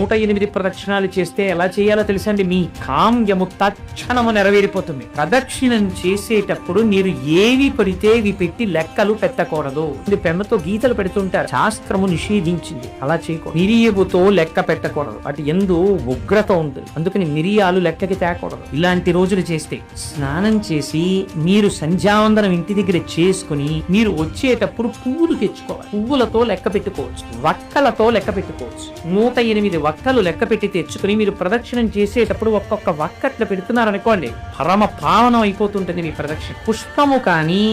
108 ప్రదక్షిణాలు చేస్తే ఎలా చేయాలో తెలుసండి. మీ కామ్యము తక్షణము నెరవేరిపోతుంది. ప్రదక్షిణం చేసేటప్పుడు మీరు ఏవి పడితే ఇవి పెట్టి లెక్కలు పెట్టకూడదు. పెమ్మతో గీతలు పెడుతుంటారు, శాస్త్రము నిషేధించింది, అలా చేయకూడదు. మిరియాలతో లెక్క పెట్టకూడదు, అటు ఎందు ఉగ్రత ఉంటుంది, అందుకని మిరియాలు లెక్కకి తేకూడదు. ఇలాంటి రోజులు చేస్తే స్నానం చేసి మీరు సంధ్యావందనం ఇంటి దగ్గర చేసుకుని మీరు వచ్చేటప్పుడు పువ్వులు తెచ్చుకోవాలి. పువ్వులతో లెక్క పెట్టుకోవచ్చు, వక్కలతో లెక్క పెట్టుకోవచ్చు. 108 వక్కలు లెక్క పెట్టి తెచ్చుకుని మీరు ప్రదక్షిణం చేసేటప్పుడు ఒక్కొక్క వక్కట్లు పెడుతున్నారనుకోండి, పరమ పావనం అయిపోతుంటుంది మీ ప్రదక్షిణ. పుష్పము కానీ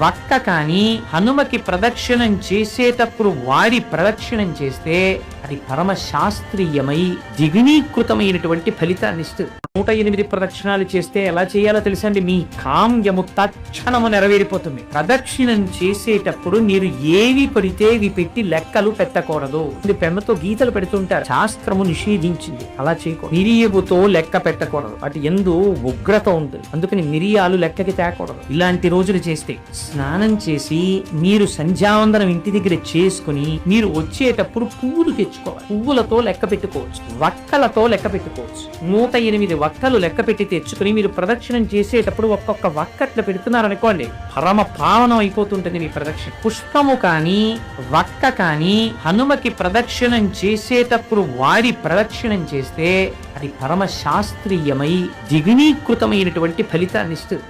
వక్క కానీ హనుమకి ప్రదక్షిణం చేసేటప్పుడు వాడి ప్రదక్షిణం చేస్తే అది పరమ శాస్త్రీయమై దిగునీకృతమైనటువంటి ఫలితాన్ని ఇస్తుంది. 108 ప్రదక్షిణాలు చేస్తే ఎలా చేయాలో తెలుసండి. మీ కామ్యము తక్షణము నెరవేరిపోతుంది. ప్రదక్షిణం చేసేటప్పుడు మీరు ఏవి పడితే ఇవి పెట్టి లెక్కలు పెట్టకూడదు. పెమ్మతో గీతలు పెడుతుంటారు, శాస్త్రము నిషేధించింది, అలా చేయకూడదు. మిరియాలతో లెక్క పెట్టకూడదు, అటు ఎందు ఉగ్రత ఉంటుంది, అందుకని మిరియాలు లెక్కకి తేకూడదు. ఇలాంటి రోజులు చేస్తే స్నానం చేసి మీరు సంధ్యావందనం ఇంటి దగ్గర చేసుకుని మీరు వచ్చేటప్పుడు పువ్వులు తెచ్చుకోవాలి. పువ్వులతో లెక్క పెట్టుకోవచ్చు, వక్కలతో లెక్క పెట్టుకోవచ్చు. 108 వక్కలు లెక్క పెట్టి తెచ్చుకుని మీరు ప్రదక్షిణం చేసేటప్పుడు ఒక్కొక్క వక్కట్లు పెడుతున్నారనుకోండి, పరమ పావనం అయిపోతుంటుంది మీ ప్రదక్షిణ. పుష్పము కానీ వక్క కానీ హనుమకి ప్రదక్షిణం చేసేటప్పుడు వాడి ప్రదక్షిణం చేస్తే అది పరమ శాస్త్రీయమై దిగునీకృతమైనటువంటి ఫలితాన్ని ఇస్తుంది.